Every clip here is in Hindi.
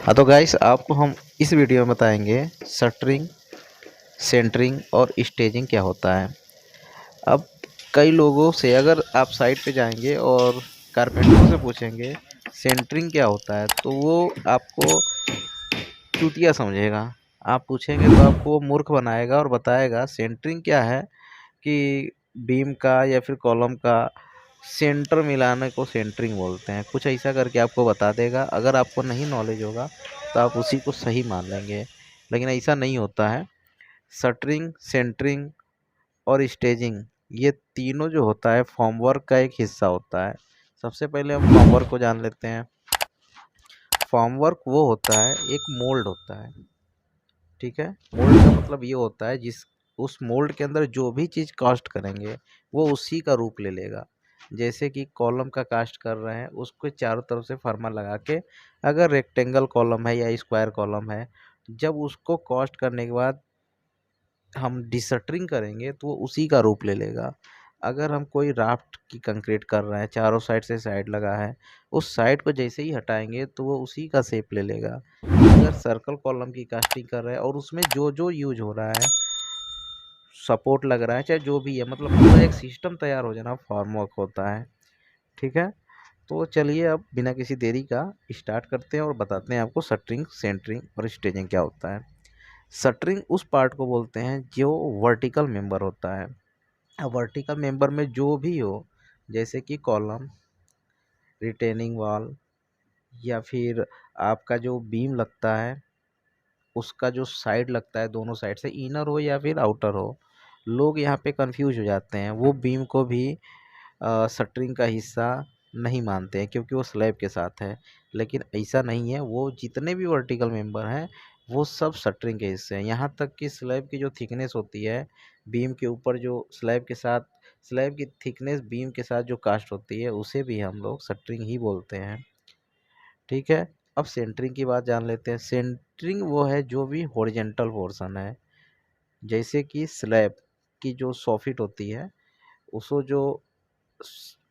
हाँ तो गाइस आपको हम इस वीडियो में बताएंगे शटरिंग, सेंटरिंग और स्टेजिंग क्या होता है। अब कई लोगों से अगर आप साइट पे जाएंगे और कारपेंटरों से पूछेंगे सेंटरिंग क्या होता है तो वो आपको चूतिया समझेगा। आप पूछेंगे तो आपको वो मूर्ख बनाएगा और बताएगा सेंटरिंग क्या है कि बीम का या फिर कॉलम का सेंटर मिलाने को सेंटरिंग बोलते हैं। कुछ ऐसा करके आपको बता देगा। अगर आपको नहीं नॉलेज होगा तो आप उसी को सही मान लेंगे, लेकिन ऐसा नहीं होता है। शटरिंग, सेंटरिंग और स्टेजिंग ये तीनों जो होता है फॉर्मवर्क का एक हिस्सा होता है। सबसे पहले हम फॉर्मवर्क को जान लेते हैं। फॉर्मवर्क वो होता है, एक मोल्ड होता है, ठीक है। मोल्ड का मतलब ये होता है जिस उस मोल्ड के अंदर जो भी चीज़ कास्ट करेंगे वो उसी का रूप ले लेगा। जैसे कि कॉलम का कास्ट कर रहे हैं, उसको चारों तरफ से फर्मा लगा के, अगर रेक्टेंगल कॉलम है या स्क्वायर कॉलम है, जब उसको कास्ट करने के बाद हम डिसटरिंग करेंगे तो वो उसी का रूप ले लेगा। अगर हम कोई राफ्ट की कंक्रीट कर रहे हैं, चारों साइड से साइड लगा है, उस साइड को जैसे ही हटाएंगे तो वो उसी का शेप ले लेगा। अगर सर्कल कॉलम की कास्टिंग कर रहे हैं और उसमें जो जो यूज हो रहा है, सपोर्ट लग रहा है, चाहे जो भी है, मतलब पूरा एक सिस्टम तैयार हो जाना फॉर्मवर्क होता है, ठीक है। तो चलिए अब बिना किसी देरी का स्टार्ट करते हैं और बताते हैं आपको शटरिंग, सेंटरिंग और स्टेजिंग क्या होता है। शटरिंग उस पार्ट को बोलते हैं जो वर्टिकल मेंबर होता है। अब वर्टिकल मेंबर में जो भी हो, जैसे कि कॉलम, रिटेनिंग वॉल, या फिर आपका जो बीम लगता है उसका जो साइड लगता है, दोनों साइड से, इनर हो या फिर आउटर हो, लोग यहाँ पे कंफ्यूज हो जाते हैं। वो बीम को भी शटरिंग का हिस्सा नहीं मानते हैं क्योंकि वो स्लैब के साथ है, लेकिन ऐसा नहीं है। वो जितने भी वर्टिकल मेंबर हैं वो सब शटरिंग के हिस्से हैं। यहाँ तक कि स्लैब की जो थिकनेस होती है बीम के ऊपर, जो स्लैब के साथ, स्लैब की थिकनेस बीम के साथ जो कास्ट होती है उसे भी हम लोग शटरिंग ही बोलते हैं, ठीक है। अब सेंटरिंग की बात जान लेते हैं। सेंटरिंग वो है जो भी हॉरिजेंटल पोर्शन है, जैसे कि स्लैब की जो सॉफिट होती है उसको जो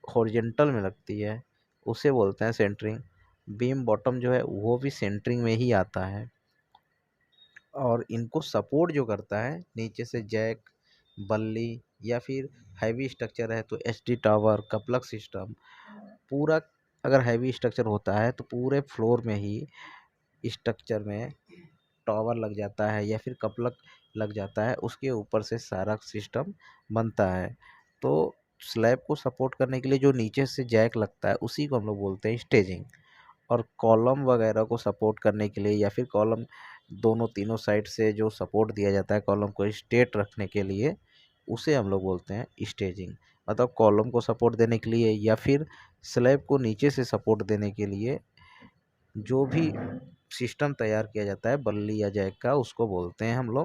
हॉरिजेंटल में लगती है उसे बोलते हैं सेंटरिंग। बीम बॉटम जो है वो भी सेंटरिंग में ही आता है। और इनको सपोर्ट जो करता है नीचे से जैक, बल्ली, या फिर हैवी स्ट्रक्चर है तो एचडी टावर, कपलक सिस्टम, पूरा अगर हैवी स्ट्रक्चर होता है तो पूरे फ्लोर में ही स्ट्रक्चर में टावर लग जाता है या फिर कपलक लग जाता है, उसके ऊपर से सारा सिस्टम बनता है। तो स्लैब को सपोर्ट करने के लिए जो नीचे से जैक लगता है उसी को हम लोग बोलते हैं स्टेजिंग। और कॉलम वगैरह को सपोर्ट करने के लिए या फिर कॉलम दोनों तीनों साइड से जो सपोर्ट दिया जाता है कॉलम को स्ट्रेट रखने के लिए, उसे हम लोग बोलते हैं स्टेजिंग। मतलब कॉलम को सपोर्ट देने के लिए या फिर स्लैब को नीचे से सपोर्ट देने के लिए जो भी सिस्टम तैयार किया जाता है बल्ली या जैक का, उसको बोलते हैं हम लोग